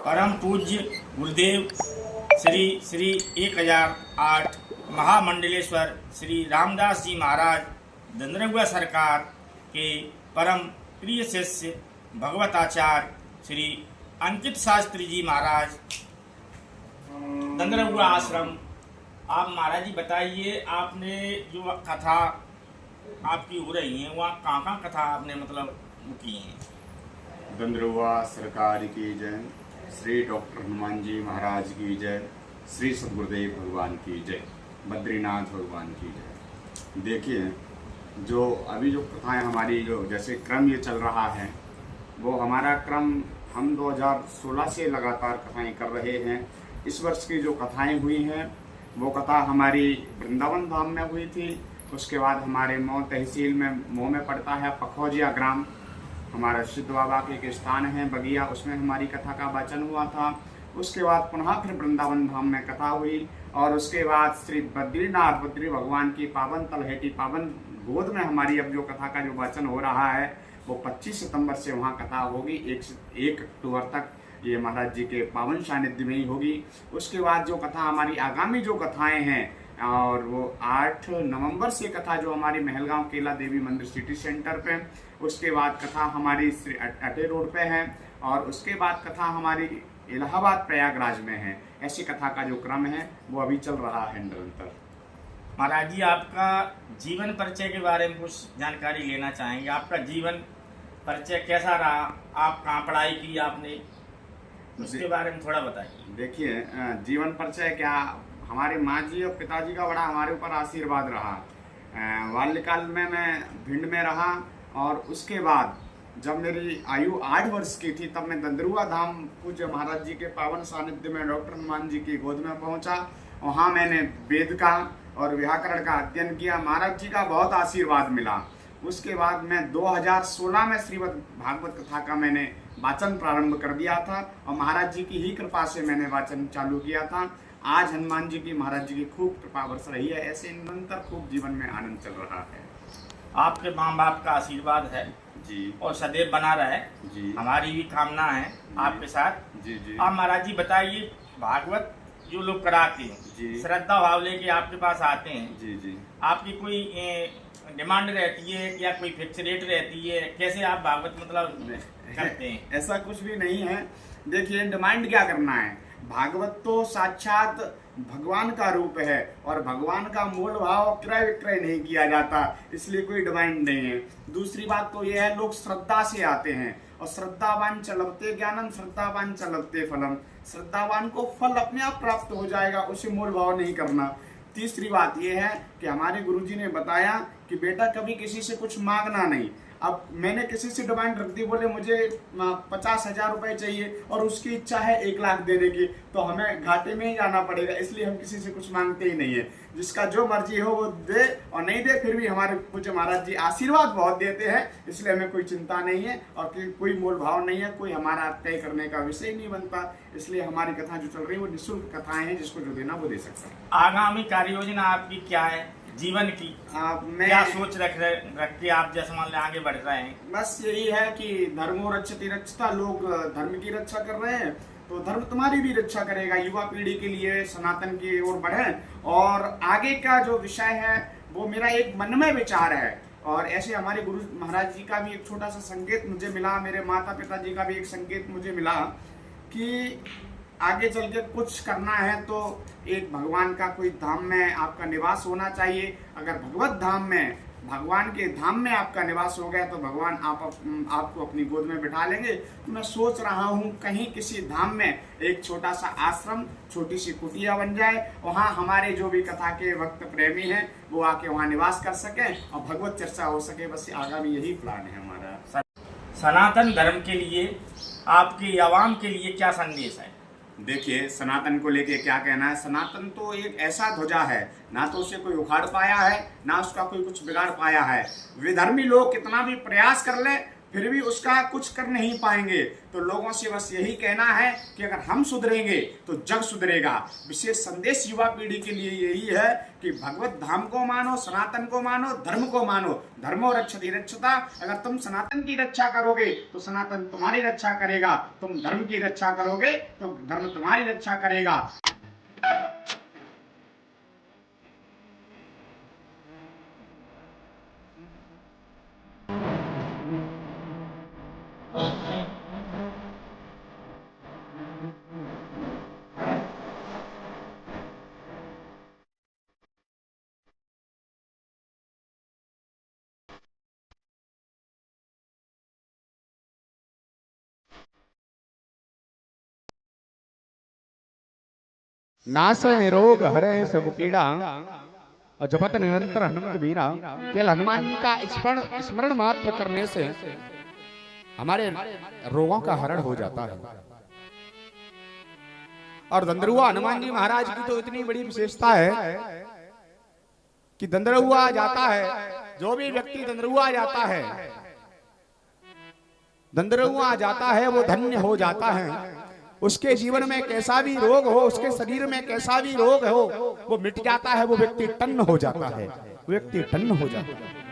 परम पूज्य गुरुदेव श्री श्री 1008 महामंडलेश्वर श्री रामदास जी महाराज दंदरगुआ सरकार के परम प्रिय शिष्य भगवताचार्य श्री अंकित शास्त्री जी महाराज दंदरगुआ आश्रम। आप महाराज जी बताइए, आपने जो कथा आपकी हो रही है वहाँ कहाँ कथा आपने मतलब की है? दंदरगुआ सरकार की जय, श्री डॉक्टर हनुमान जी महाराज की जय, श्री सदगुरुदेव भगवान की जय, बद्रीनाथ भगवान की जय। देखिए, जो अभी जो कथाएं हमारी जो जैसे क्रम ये चल रहा है, वो हमारा क्रम हम 2016 से लगातार कथाएं कर रहे हैं। इस वर्ष की जो कथाएं हुई हैं वो कथा हमारी वृंदावन धाम में हुई थी। उसके बाद हमारे मऊ तहसील में मऊ में पड़ता है पखौजिया ग्राम, हमारा सिद्ध बाबा के एक स्थान है बगिया, उसमें हमारी कथा का वाचन हुआ था। उसके बाद पुनः फिर वृंदावन धाम में कथा हुई और उसके बाद श्री बद्रीनाथ बद्री भगवान की पावन तलहटी पावन गोद में हमारी अब जो कथा का जो वाचन हो रहा है वो 25 सितंबर से वहाँ कथा होगी। 1 अक्टूबर तक ये महाराज जी के पावन सानिध्य में ही होगी। उसके बाद जो कथा हमारी आगामी जो कथाएं हैं और वो 8 नवंबर से कथा जो हमारी महलगांव केला देवी मंदिर सिटी सेंटर पे, उसके बाद कथा हमारी श्री अटे रोड पे है और उसके बाद कथा हमारी इलाहाबाद प्रयागराज में है। ऐसी कथा का जो क्रम है वो अभी चल रहा है निरंतर। महाराज जी, आपका जीवन परिचय के बारे में कुछ जानकारी लेना चाहेंगे। आपका जीवन परिचय कैसा रहा? आप कहाँ पढ़ाई की आपने, उसके बारे में थोड़ा बताइए। देखिए, जीवन परिचय क्या, हमारे माँ जी और पिताजी का बड़ा हमारे ऊपर आशीर्वाद रहा। बाल्यकाल में मैं भिंड में रहा और उसके बाद जब मेरी आयु 8 वर्ष की थी तब मैं दंदरगुआ धाम पूज्य महाराज जी के पावन सानिध्य में डॉक्टर हनुमान जी की गोद में पहुंचा। वहाँ मैंने वेद का और व्याकरण का अध्ययन किया। महाराज जी का बहुत आशीर्वाद मिला। उसके बाद मैं 2016 में श्रीमद् भागवत कथा का मैंने वाचन प्रारंभ कर दिया था और महाराज जी की ही कृपा से मैंने वाचन चालू किया था। आज हनुमान जी की महाराज जी की खूब कृपा बरस रही है। ऐसे निरंतर खूब जीवन में आनंद चल रहा है। आपके माँ बाप का आशीर्वाद है जी और सदैव बना रहे जी, हमारी भी कामना है आपके साथ। जी जी। आप महाराज जी बताइए, भागवत जो लोग कराते हैं जी, श्रद्धा भाव लेके आपके पास आते हैं, जी जी, आपकी कोई डिमांड रहती है या कोई फिक्स रेट रहती है? कैसे आप भागवत मतलब करते हैं? ऐसा कुछ भी नहीं है। देखिए, डिमांड क्या करना है, भागवत तो साक्षात भगवान का रूप है और भगवान का मूल भाव क्रय विक्रय नहीं किया जाता, इसलिए कोई डिमांड नहीं है। दूसरी बात तो यह है, लोग श्रद्धा से आते हैं और श्रद्धावान च लभते ज्ञानम श्रद्धावान च लभते फलम। श्रद्धावान को फल अपने आप प्राप्त हो जाएगा, उसे मूल भाव नहीं करना। तीसरी बात यह है कि हमारे गुरुजी ने बताया कि बेटा कभी किसी से कुछ मांगना नहीं। अब मैंने किसी से डिमांड रख दी, बोले मुझे 50,000 रुपए चाहिए और उसकी इच्छा है 1 लाख देने की, तो हमें घाटे में ही जाना पड़ेगा। इसलिए हम किसी से कुछ मांगते ही नहीं है। जिसका जो मर्जी हो वो दे और नहीं दे, फिर भी हमारे पूज्य महाराज जी आशीर्वाद बहुत देते हैं, इसलिए हमें कोई चिंता नहीं है और कोई मोल भाव नहीं है, कोई हमारा तय करने का विषय नहीं बनता। इसलिए हमारी कथा जो चल रही है वो निःशुल्क कथाएं हैं, जिसको जो देना वो दे सकता है। आगामी कार्य योजना आपकी क्या है जीवन की? क्या सोच रख के आप जैसे मान लें आगे बढ़ रहे हैं? बस यही है कि धर्मो रक्षति रक्षता, लोग धर्म की रक्षा कर रहे हैं तो धर्म तुम्हारी भी रक्षा करेगा। युवा पीढ़ी के लिए सनातन की ओर बढ़े और आगे का जो विषय है वो मेरा एक मन में विचार है। और ऐसे हमारे गुरु महाराज जी का भी एक छोटा सा संकेत मुझे मिला, मेरे माता पिता जी का भी एक संकेत मुझे मिला कि आगे चल के कुछ करना है तो एक भगवान का कोई धाम में आपका निवास होना चाहिए। अगर भगवत धाम में, भगवान के धाम में आपका निवास हो गया तो भगवान आपको अपनी गोद में बिठा लेंगे। तो मैं सोच रहा हूँ कहीं किसी धाम में एक छोटा सा आश्रम, छोटी सी कुटिया बन जाए, वहाँ हमारे जो भी कथा के भक्त प्रेमी हैं वो आके वहाँ निवास कर सके और भगवत चर्चा हो सके। बस आगामी यही प्लान है हमारा। सनातन धर्म के लिए, आपकी आवाम के लिए क्या संदेश है? देखिए, सनातन को लेके क्या कहना है। सनातन तो एक ऐसा ध्वजा है, ना तो उसे कोई उखाड़ पाया है ना उसका कोई कुछ बिगाड़ पाया है। विधर्मी लोग कितना भी प्रयास कर ले फिर भी उसका कुछ कर नहीं पाएंगे। तो लोगों से बस यही कहना है कि अगर हम सुधरेंगे तो जग सुधरेगा। विशेष संदेश युवा पीढ़ी के लिए यही है कि भगवत धाम को मानो, सनातन को मानो, धर्म को मानो। धर्मो रक्षति रक्षता। अगर तुम सनातन की रक्षा करोगे तो सनातन तुम्हारी रक्षा करेगा, तुम धर्म की रक्षा करोगे तो धर्म तुम्हारी रक्षा करेगा। नासय रोग हरे सब पीड़ा और जपत निरंतर हनुमत वीरा। केवल हनुमान जी का स्मरण मात्र करने से हमारे रोगों का हरण हो जाता है। और दंदरुआ हनुमान जी महाराज की तो इतनी बड़ी विशेषता है कि दंदरुआ जाता है, जो भी व्यक्ति दंदरुआ जाता है, दंदरुआ जाता है वो धन्य हो जाता है। उसके जीवन में कैसा भी रोग हो, उसके शरीर में कैसा भी रोग हो, वो मिट जाता है। वो व्यक्ति टन्न हो जाता है, व्यक्ति टन्न हो जाता है।